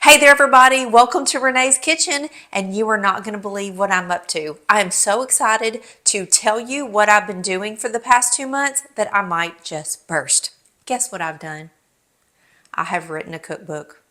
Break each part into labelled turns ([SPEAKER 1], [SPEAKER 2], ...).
[SPEAKER 1] Hey there everybody, welcome to Renee's Kitchen, and you are not going to believe what I'm up to. I am so excited to tell you what I've been doing for the past 2 months that I might just burst. Guess what I've done? I have written a cookbook.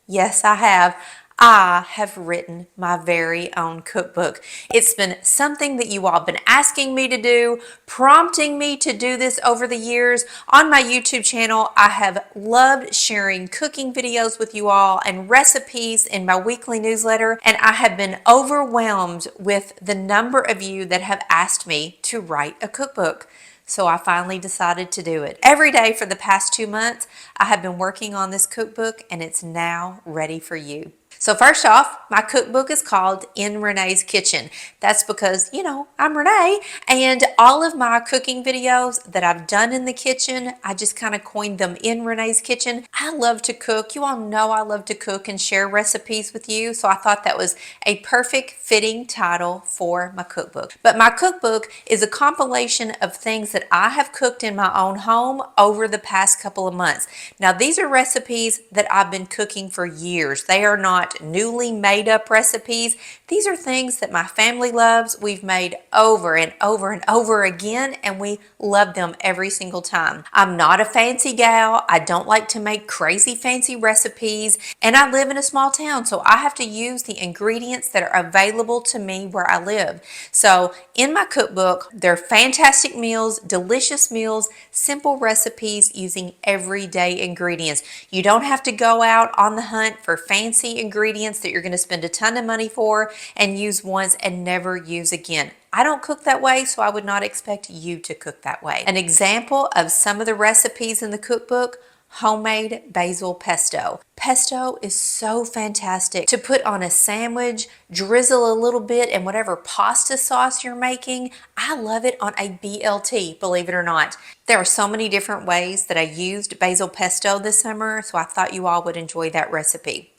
[SPEAKER 1] Yes, I have. I have written my very own cookbook. It's been something that you all have been asking me to do, prompting me to do this over the years. On my YouTube channel, I have loved sharing cooking videos with you all and recipes in my weekly newsletter, and I have been overwhelmed with the number of you that have asked me to write a cookbook. So I finally decided to do it. Every day for the past 2 months, I have been working on this cookbook and it's now ready for you. So first off, my cookbook is called In Renee's Kitchen. That's because, I'm Renee, and all of my cooking videos that I've done in the kitchen, I just kind of coined them In Renee's Kitchen. I love to cook. You all know I love to cook and share recipes with you, so I thought that was a perfect fitting title for my cookbook. But my cookbook is a compilation of things that I have cooked in my own home over the past couple of months. Now, these are recipes that I've been cooking for years. They are not newly made up recipes. These are things that my family loves. We've made over and over and over again, and we love them every single time. I'm not a fancy gal. I don't like to make crazy fancy recipes, and I live in a small town, so I have to use the ingredients that are available to me where I live. So in my cookbook, they're fantastic meals, delicious meals, simple recipes using everyday ingredients. You don't have to go out on the hunt for fancy ingredients that you're going to spend a ton of money for and use once and never use again. I don't cook that way, so I would not expect you to cook that way. An example of some of the recipes in the cookbook: homemade basil pesto. Pesto is so fantastic to put on a sandwich, drizzle a little bit in whatever pasta sauce you're making. I love it on a BLT, believe it or not. There are so many different ways that I used basil pesto this summer, so I thought you all would enjoy that recipe.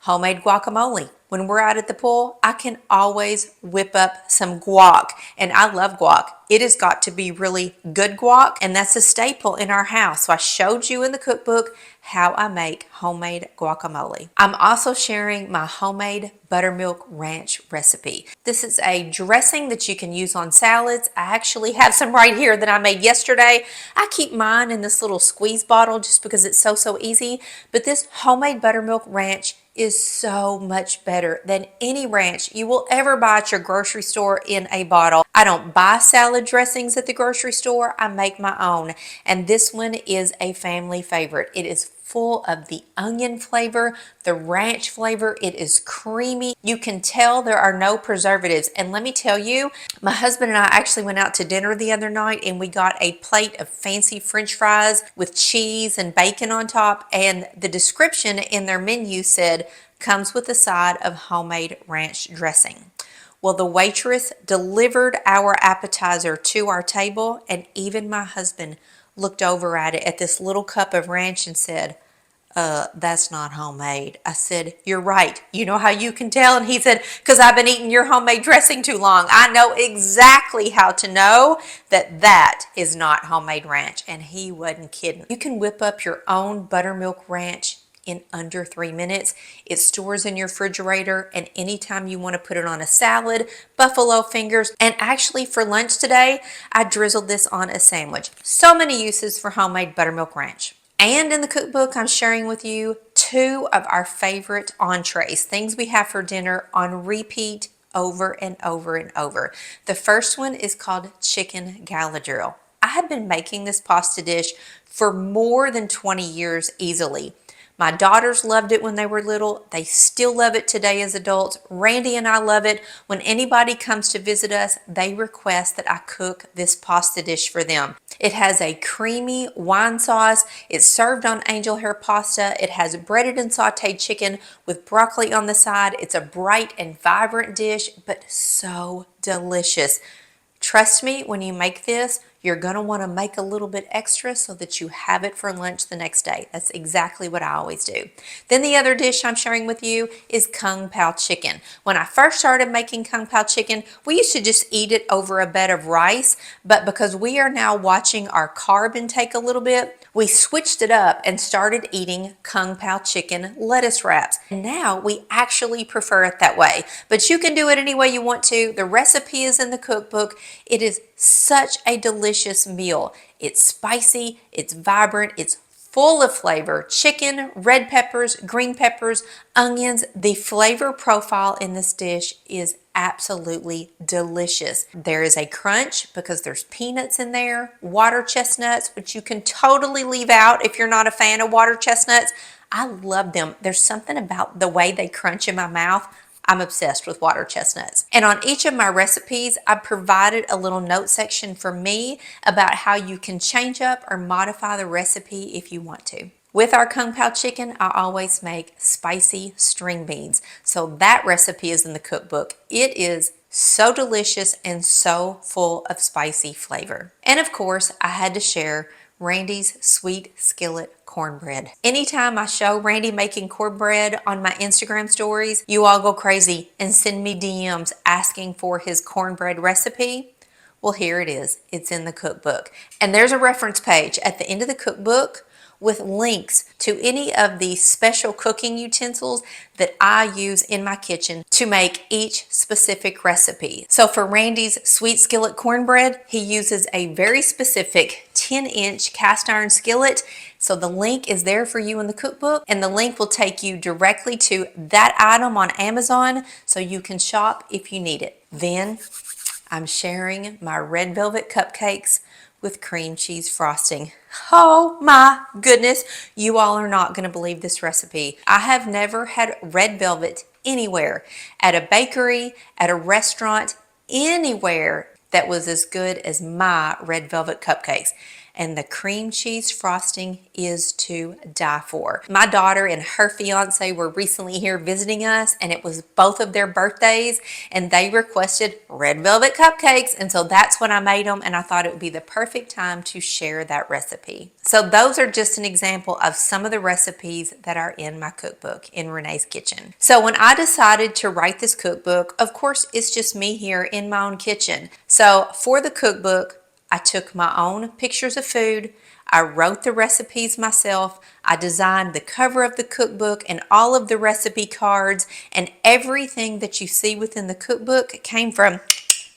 [SPEAKER 1] Homemade guacamole. When we're out at the pool, I can always whip up some guac, and I love guac. It has got to be really good guac, and that's a staple in our house. So I showed you in the cookbook how I make homemade guacamole. I'm also sharing my homemade buttermilk ranch recipe. This is a dressing that you can use on salads. I actually have some right here that I made yesterday. I keep mine in this little squeeze bottle just because it's so easy, but this homemade buttermilk ranch is so much better than any ranch you will ever buy at your grocery store in a bottle. I don't buy salad dressings at the grocery store. I make my own, and this one is a family favorite. It is full of the onion flavor, the ranch flavor. It is creamy. You can tell there are no preservatives. And let me tell you, my husband and I actually went out to dinner the other night and we got a plate of fancy French fries with cheese and bacon on top. And the description in their menu said, comes with a side of homemade ranch dressing. Well, the waitress delivered our appetizer to our table, and even my husband looked over at it, at this little cup of ranch, and said, that's not homemade. I said, you're right. You know how you can tell? And he said, because I've been eating your homemade dressing too long. I know exactly how to know that that is not homemade ranch. And he wasn't kidding. You can whip up your own buttermilk ranch in under 3 minutes. It stores in your refrigerator, and anytime you want to put it on a salad, buffalo fingers, and actually for lunch today, I drizzled this on a sandwich. So many uses for homemade buttermilk ranch. And in the cookbook, I'm sharing with you 2 of our favorite entrees, things we have for dinner on repeat over and over and over. The first one is called chicken galadriel. I have been making this pasta dish for more than 20 years easily. My daughters loved it when they were little. They still love it today as adults. Randy and I love it. When anybody comes to visit us, they request that I cook this pasta dish for them. It has a creamy wine sauce. It's served on angel hair pasta. It has breaded and sauteed chicken with broccoli on the side. It's a bright and vibrant dish, but so delicious. Trust me, when you make this, you're going to want to make a little bit extra so that you have it for lunch the next day. That's exactly what I always do. Then the other dish I'm sharing with you is Kung Pao chicken. When I first started making Kung Pao chicken, we used to just eat it over a bed of rice, but because we are now watching our carb intake a little bit, we switched it up and started eating Kung Pao chicken lettuce wraps. And now we actually prefer it that way, but you can do it any way you want to. The recipe is in the cookbook. It is such a delicious meal. It's spicy, it's vibrant, it's full of flavor. Chicken, red peppers, green peppers, onions. The flavor profile in this dish is absolutely delicious. There is a crunch because there's peanuts in there, water chestnuts, which you can totally leave out if you're not a fan of water chestnuts. I love them. There's something about the way they crunch in my mouth. I'm obsessed with water chestnuts. And on each of my recipes, I provided a little note section for me about how you can change up or modify the recipe if you want to. With our Kung Pao chicken, I always make spicy string beans. So that recipe is in the cookbook. It is so delicious and so full of spicy flavor. And of course, I had to share Randy's sweet skillet cornbread. Anytime I show Randy making cornbread on my Instagram stories, you all go crazy and send me DMs asking for his cornbread recipe. Well, here it is. It's in the cookbook. And there's a reference page at the end of the cookbook with links to any of the special cooking utensils that I use in my kitchen to make each specific recipe. So for Randy's sweet skillet cornbread, he uses a very specific 10-inch cast iron skillet. So the link is there for you in the cookbook, and the link will take you directly to that item on Amazon so you can shop if you need it. Then I'm sharing my red velvet cupcakes with cream cheese frosting. Oh my goodness, you all are not going to believe this recipe. I have never had red velvet anywhere, at a bakery, at a restaurant, anywhere that was as good as my red velvet cupcakes. And the cream cheese frosting is to die for. My daughter and her fiance were recently here visiting us, and it was both of their birthdays, and they requested red velvet cupcakes, and so that's when I made them, and I thought it would be the perfect time to share that recipe. So those are just an example of some of the recipes that are in my cookbook in Renee's Kitchen. So when I decided to write this cookbook, of course, it's just me here in my own kitchen. So for the cookbook, I took my own pictures of food, I wrote the recipes myself, I designed the cover of the cookbook and all of the recipe cards, and everything that you see within the cookbook came from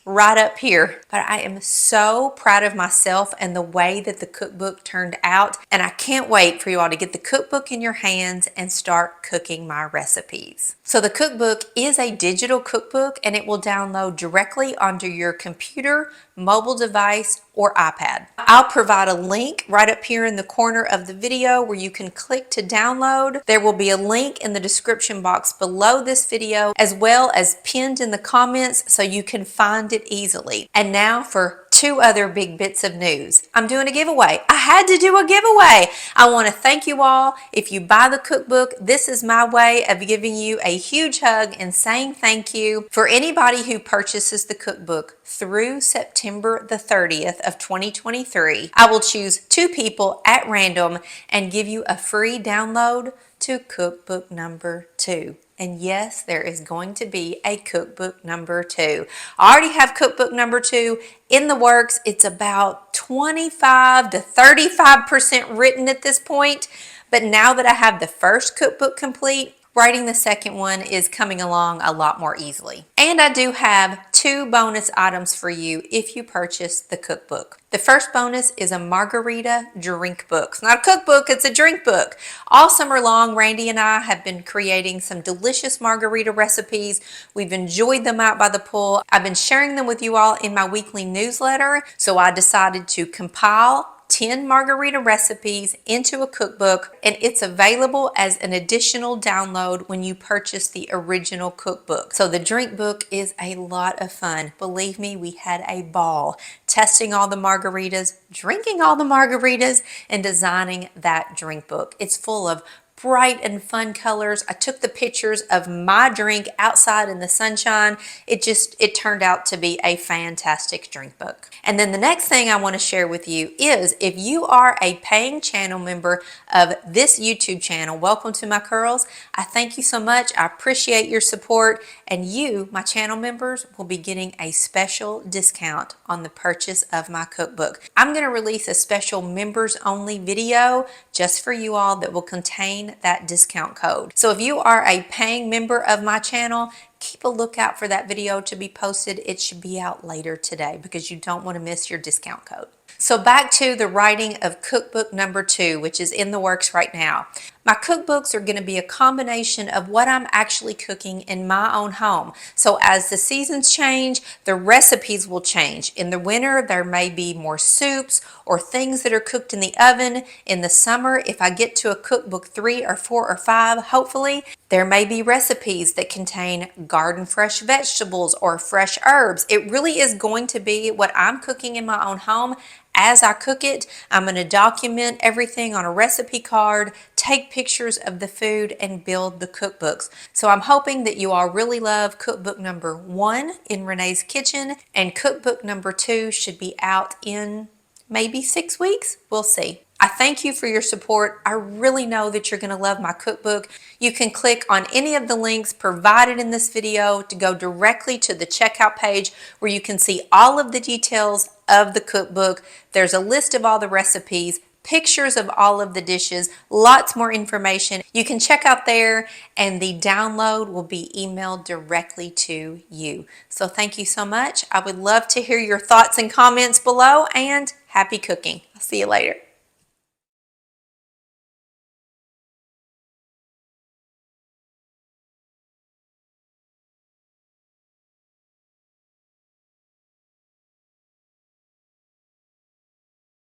[SPEAKER 1] right up here. But I am so proud of myself and the way that the cookbook turned out, and I can't wait for you all to get the cookbook in your hands and start cooking my recipes. So the cookbook is a digital cookbook, and it will download directly onto your computer, mobile device, or iPad. I'll provide a link right up here in the corner of the video where you can click to download. There will be a link in the description box below this video, as well as pinned in the comments so you can find it easily. And now for two other big bits of news. I'm doing a giveaway. I had to do a giveaway. I want to thank you all. If you buy the cookbook, this is my way of giving you a huge hug and saying thank you. For anybody who purchases the cookbook through September the 30th of 2023, I will choose 2 people at random and give you a free download to cookbook number 2. And yes, there is going to be a cookbook number 2. I already have cookbook number 2 in the works. It's about 25 to 35% written at this point. But now that I have the first cookbook complete, writing the second one is coming along a lot more easily. And I do have 2 bonus items for you if you purchase the cookbook. The first bonus is a margarita drink book. It's not a cookbook, it's a drink book. All summer long, Randy and I have been creating some delicious margarita recipes. We've enjoyed them out by the pool. I've been sharing them with you all in my weekly newsletter, so I decided to compile 10 margarita recipes into a cookbook, and it's available as an additional download when you purchase the original cookbook. So the drink book is a lot of fun. Believe me, we had a ball testing all the margaritas, drinking all the margaritas, and designing that drink book. It's full of bright and fun colors. I took the pictures of my drink outside in the sunshine. It turned out to be a fantastic drink book. And then the next thing I want to share with you is if you are a paying channel member of this YouTube channel, welcome to my curls. I thank you so much. I appreciate your support, and you, my channel members, will be getting a special discount on the purchase of my cookbook. I'm going to release a special members only video just for you all that will contain that discount code. So if you are a paying member of my channel, keep a lookout for that video to be posted. It should be out later today because you don't want to miss your discount code. So back to the writing of cookbook number 2, which is in the works right now. My cookbooks are going to be a combination of what I'm actually cooking in my own home. So as the seasons change, the recipes will change. In the winter, there may be more soups or things that are cooked in the oven. In the summer, if I get to a cookbook 3 or 4 or 5, hopefully, there may be recipes that contain garden fresh vegetables or fresh herbs. It really is going to be what I'm cooking in my own home. As I cook it, I'm going to document everything on a recipe card, take pictures of the food, and build the cookbooks. So I'm hoping that you all really love cookbook number 1 in Renee's Kitchen, and cookbook number 2 should be out in maybe 6 weeks. We'll see. I thank you for your support. I really know that you're going to love my cookbook. You can click on any of the links provided in this video to go directly to the checkout page where you can see all of the details of the cookbook. There's a list of all the recipes, pictures of all of the dishes, lots more information. You can check out there, and the download will be emailed directly to you. So thank you so much. I would love to hear your thoughts and comments below, and happy cooking. I'll see you later.